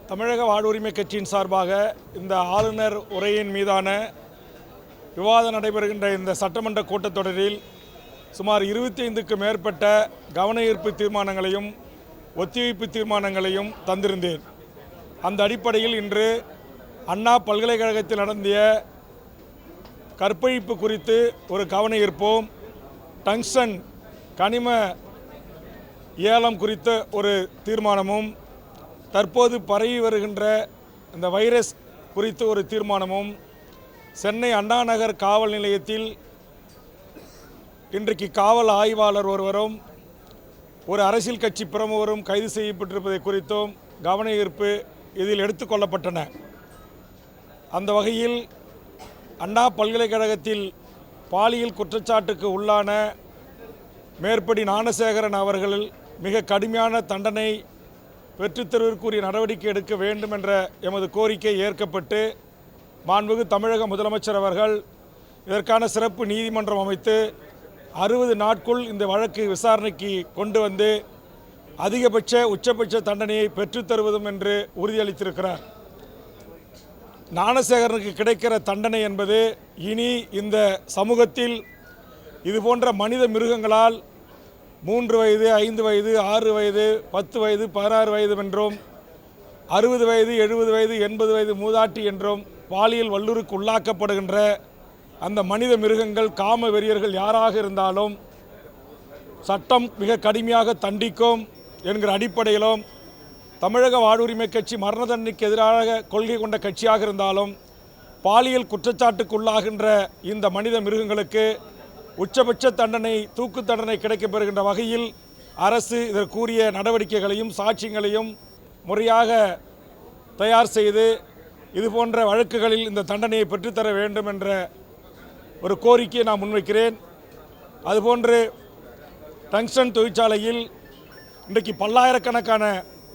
தமிழக வாழ்வுரிமை கட்சியின் சார்பாக இந்த ஆளுநர் உரையின் மீதான விவாதம் நடைபெறுகின்ற இந்த சட்டமன்ற கூட்டத்தொடரில் சுமார் 25க்கும் மேற்பட்ட கவன ஈர்ப்பு தீர்மானங்களையும் ஒத்திவைப்பு தீர்மானங்களையும் தந்திருந்தேன். அந்த அடிப்படையில் இன்று அண்ணா பல்கலைக்கழகத்தில் நடத்திய கற்பழிப்பு குறித்து ஒரு கவன ஈர்ப்போம், டங்ஸ்டன் கனிம ஏலம் குறித்த ஒரு தீர்மானமும், தற்போது பரவி வருகின்ற இந்த வைரஸ் குறித்து ஒரு தீர்மானமும், சென்னை அண்ணா நகர் காவல் நிலையத்தில் இன்றைக்கு காவல் ஆய்வாளர் ஒருவரும் ஒரு அரசியல் கட்சி பிரமுகரும் கைது செய்யப்பட்டிருப்பதை குறித்தும் கவன ஈர்ப்பு இதில் எடுத்துக்கொள்ளப்பட்டன. அந்த வகையில் அண்ணா பல்கலைக்கழகத்தில் பாலியல் குற்றச்சாட்டுக்கு உள்ளான மேற்படி ஞானசேகரன் அவர்கள் மிக கடுமையான தண்டனை பெற்றுத்தருவதற்குரிய நடவடிக்கை எடுக்க வேண்டும் என்ற எமது கோரிக்கை ஏற்கப்பட்டு மாண்புமிகு தமிழக முதலமைச்சர் அவர்கள் இதற்கான சிறப்பு நீதிமன்றம் அமைத்து 60 நாட்குள் இந்த வழக்கு விசாரணைக்கு கொண்டு வந்து அதிகபட்ச உச்சபட்ச தண்டனையை பெற்றுத்தருவதும் என்று உறுதியளித்திருக்கிறார். ஞானசேகரனுக்கு கிடைக்கிற தண்டனை என்பது இனி இந்த சமூகத்தில் இதுபோன்ற மனித மிருகங்களால் 3 வயது 5 வயது 6 வயது 10 வயது 16 வயது என்றும் 60 வயது 70 வயது 80 வயது மூதாட்டி என்றும் பாலியல் வல்லுறுக்கு உள்ளாக்கப்படுகின்ற அந்த மனித மிருகங்கள் காம வெறியர்கள் யாராக இருந்தாலும் சட்டம் மிக கடுமையாக தண்டிக்கும் என்கிற அடிப்படையிலும் தமிழக வாழ்வுரிமை கட்சி மரண தண்டனைக்கு எதிராக கொள்கை கொண்ட கட்சியாக இருந்தாலும் பாலியல் குற்றச்சாட்டுக்குள்ளாகின்ற இந்த மனித மிருகங்களுக்கு உச்சபட்ச தண்டனை தூக்கு தண்டனை கிடைக்கப்பெறுகின்ற வகையில் அரசு இதற்குரிய நடவடிக்கைகளையும் சாட்சியங்களையும் முறையாக தயார் செய்து இதுபோன்ற வழக்குகளில் இந்த தண்டனையை பெற்றுத்தர வேண்டும் என்ற ஒரு கோரிக்கையை நான் முன்வைக்கிறேன். அதுபோன்று டங்ஸ்டன் தொழிற்சாலையில் இன்றைக்கு பல்லாயிரக்கணக்கான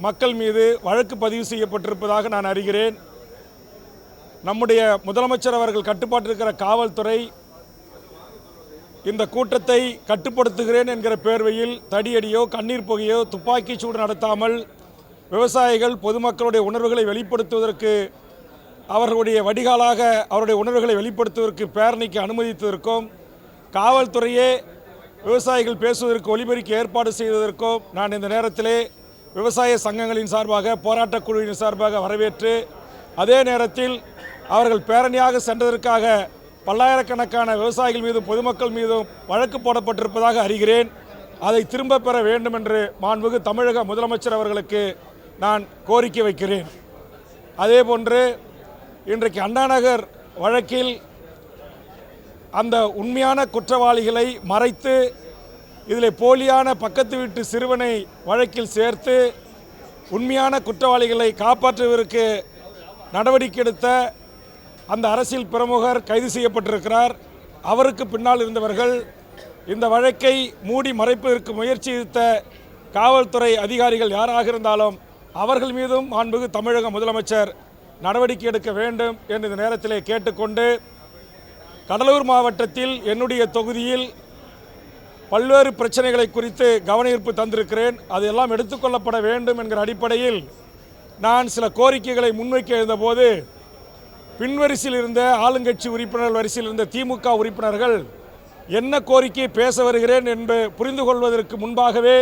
மக்கள் மீது வழக்கு பதிவு செய்யப்பட்டிருப்பதாக நான் அறிகிறேன். நம்முடைய முதலமைச்சர் அவர்கள் கட்டுப்பாட்டில் இருக்கிற காவல்துறை இந்த கூட்டத்தை கட்டுப்படுத்துகிறேன் என்கிற பேர்வையில் தடியடியோ கண்ணீர் புகையோ துப்பாக்கி சூடு நடத்தாமல் விவசாயிகள் பொதுமக்களுடைய உணர்வுகளை வெளிப்படுத்துவதற்கு அவர்களுடைய வடிகாலாக அவருடைய உணர்வுகளை வெளிப்படுத்துவதற்கு பேரணிக்கு அனுமதித்ததற்கும் காவல்துறையே விவசாயிகள் பேசுவதற்கு ஒலிபெருக்கி ஏற்பாடு செய்வதற்கும் நான் இந்த நேரத்திலே விவசாய சங்கங்களின் சார்பாக போராட்டக் குழுவின் சார்பாக வரவேற்று அதே நேரத்தில் அவர்கள் பேரணியாக சென்றதற்காக பல்லாயிரக்கணக்கான விவசாயிகள் மீதும் பொதுமக்கள் மீதும் வழக்கு போடப்பட்டிருப்பதாக அறிகிறேன். அதை திரும்ப பெற வேண்டும் என்று மாண்புமிகு தமிழக முதலமைச்சர் அவர்களுக்கு நான் கோரிக்கை வைக்கிறேன். அதேபோன்று இன்றைக்கு அண்ணாநகர் வழக்கில் அந்த உண்மையான குற்றவாளிகளை மறைத்து இதில் போலியான பக்கத்து வீட்டு சிறுவனை வழக்கில் சேர்த்து உண்மையான குற்றவாளிகளை காப்பாற்றுவதற்கு நடவடிக்கை எடுத்த அந்த அரசியல் பிரமுகர் கைது செய்யப்பட்டிருக்கிறார். அவருக்கு பின்னால் இருந்தவர்கள் இந்த வழக்கை மூடி மறைப்பதற்கு முயற்சி எடுத்த காவல்துறை அதிகாரிகள் யாராக இருந்தாலும் அவர்கள் மீதும் மாண்புமிகு தமிழக முதலமைச்சர் நடவடிக்கை எடுக்க வேண்டும் என்று இந்த நேரத்திலே கேட்டுக்கொண்டு, கடலூர் மாவட்டத்தில் என்னுடைய தொகுதியில் பல்வேறு பிரச்சனைகளை குறித்து கவன ஈர்ப்பு தந்திருக்கிறேன். அதெல்லாம் எடுத்துக்கொள்ளப்பட வேண்டும் என்கிற அடிப்படையில் நான் சில கோரிக்கைகளை முன்வைக்க இருந்தபோது பின்வரிசையில் இருந்த ஆளுங்கட்சி உறுப்பினர் வரிசையில் இருந்த திமுக உறுப்பினர்கள் என்ன கோரிக்கை பேச வருகிறேன் என்று புரிந்து கொள்வதற்கு முன்பாகவே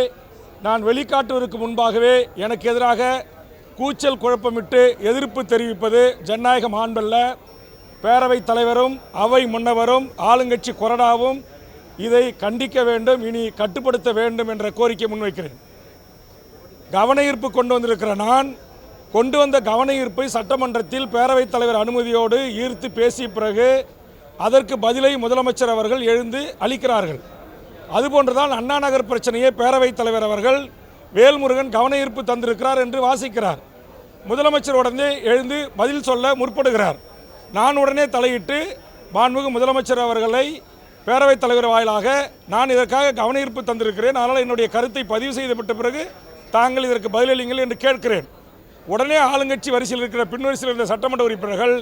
நான் வெளிக்காட்டுவதற்கு முன்பாகவே எனக்கு எதிராக கூச்சல் குழப்பமிட்டு எதிர்ப்பு தெரிவிப்பது ஜனநாயக மாண்பல்ல. பேரவைத் தலைவரும் அவை முன்னவரும் ஆளுங்கட்சி கொறடாவும் இதை கண்டிக்க வேண்டும், இனி கட்டுப்படுத்த வேண்டும் என்ற கோரிக்கை முன்வைக்கிறேன். கவன ஈர்ப்பு கொண்டு வந்திருக்கிற நான் கொண்டு வந்த கவன ஈர்ப்பை சட்டமன்றத்தில் பேரவைத் தலைவர் அனுமதியோடு ஈர்த்து பேசிய பிறகு அதற்கு பதிலை முதலமைச்சர் அவர்கள் எழுந்து அளிக்கிறார்கள். அதுபோன்றுதான் அண்ணா நகர் பிரச்சனையை பேரவைத் தலைவர் அவர்கள் வேல்முருகன் கவன ஈர்ப்பு தந்திருக்கிறார் என்று வாசிக்கிறார். முதலமைச்சர் உடனே எழுந்து பதில் சொல்ல முற்படுகிறார். நான் உடனே தலையிட்டு மாண்புமிகு முதலமைச்சர் அவர்களை பேரவைத் தலைவர் வாயிலாக நான் இதற்காக கவன ஈர்ப்பு தந்திருக்கிறேன், அதனால் என்னுடைய கருத்தை பதிவு செய்யப்பட்ட பிறகு தாங்கள் இதற்கு பதிலளிங்கள் என்று கேட்கிறேன். உடனே ஆளுங்கட்சி வரிசையில் இருக்கிற பின்வரிசையில் இருந்த சட்டமன்ற உறுப்பினர்கள்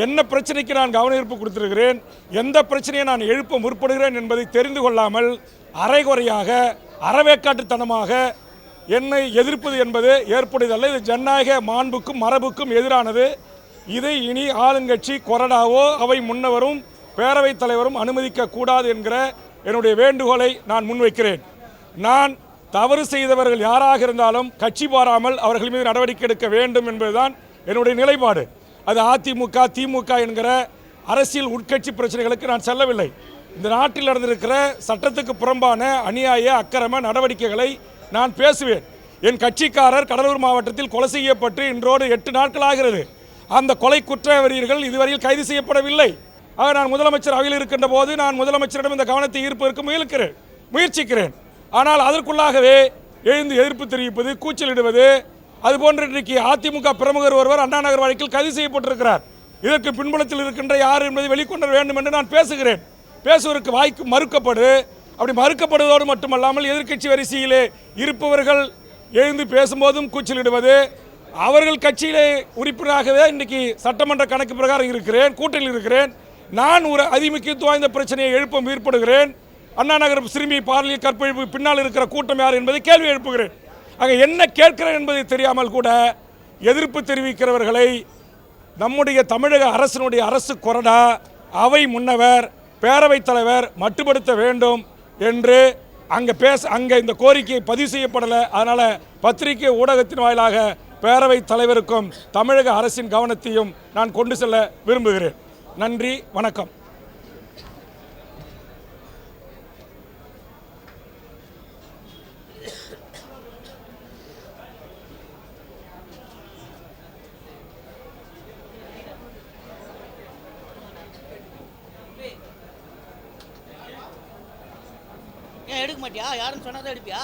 என்ன பிரச்சனைக்கு நான் கவன ஈர்ப்பு கொடுத்திருக்கிறேன், எந்த பிரச்சனையை நான் எழுப்ப முற்படுகிறேன் என்பதை தெரிந்து கொள்ளாமல் அரைகுறையாக அறவேக்காட்டுத்தனமாக என்னை எதிர்ப்பது என்பது ஏற்புடையதல்ல. இது ஜனநாயக மாண்புக்கும் மரபுக்கும் எதிரானது. இதை இனி ஆளுங்கட்சி கொறடாவோ அவை முன்னவரும் பேரவைத் தலைவரும் அனுமதிக்க கூடாது என்கிற என்னுடைய வேண்டுகோளை நான் முன்வைக்கிறேன். நான் தவறு செய்தவர்கள் யாராக இருந்தாலும் கட்சி பாராமல் அவர்கள் மீது நடவடிக்கை எடுக்க வேண்டும் என்பதுதான் என்னுடைய நிலைப்பாடு. அது அதிமுக திமுக என்கிற அரசியல் உட்கட்சி பிரச்சனைகளுக்கு நான் செல்லவில்லை. இந்த நாட்டில் நடந்திருக்கிற சட்டத்துக்கு புறம்பான அநியாய அக்கிரம நடவடிக்கைகளை நான் பேசுவேன். என் கட்சிக்காரர் கடலூர் மாவட்டத்தில் கொலை செய்யப்பட்டு இன்றோடு 8 நாட்கள் ஆகிறது. அந்த கொலை குற்றவாளிகள் இதுவரையில் கைது செய்யப்படவில்லை. ஆக நான் முதலமைச்சர் அவையில் இருக்கின்ற போது நான் முதலமைச்சரிடம் இந்த கவனத்தை ஈர்ப்பதற்கு முயற்சிக்கிறேன். ஆனால் அதற்குள்ளாகவே எழுந்து எதிர்ப்பு தெரிவிப்பது, கூச்சலிடுவது, அதுபோன்று இன்றைக்கு அதிமுக பிரமுகர் ஒருவர் அண்ணா நகர் வழக்கில் கைது செய்யப்பட்டிருக்கிறார். இதற்கு பின்புலத்தில் இருக்கின்ற யார் என்பதை வெளிக்கொணர வேண்டும் என்று நான் பேசுகிறேன். பேசுவதற்கு வாய்க்கு அப்படி மறுக்கப்படுவதோடு மட்டுமல்லாமல் எதிர்க்கட்சி வரிசையிலே இருப்பவர்கள் எழுந்து பேசும்போதும் கூச்சலிடுவது, அவர்கள் கட்சியிலே உறுப்பினராகவே இன்றைக்கி சட்டமன்ற கணக்கு பிரகாரம் இருக்கிறேன், கூட்டணியில் இருக்கிறேன். நான் ஒரு அதிமுக்கியத்துவம் வாய்ந்த பிரச்சனையை எழுப்ப முற்படுகிறேன். அண்ணா நகர் சிறுமி பாலியல் கற்பழிப்பு பின்னால் இருக்கிற கூட்டம் யார் என்பதை கேள்வி எழுப்புகிறேன். ஆக என்ன கேட்கிறேன் என்பதை தெரியாமல் கூட எதிர்ப்பு தெரிவிக்கிறவர்களை நம்முடைய தமிழக அரசினுடைய அரசு கொறடா, அவை முன்னவர், பேரவைத் தலைவர் மட்டுப்படுத்த வேண்டும் என்று அங்கே இந்த கோரிக்கை பதிவு செய்யப்படலை. அதனால் பத்திரிகை ஊடகத்தின் வாயிலாக பேரவைத் தலைவருக்கும் தமிழக அரசின் கவனத்தையும் நான் கொண்டு செல்ல விரும்புகிறேன். நன்றி, வணக்கம். ஏன் எடுக்க மாட்டியா? யாருன்னு சொன்னாதான் எடுப்பியா?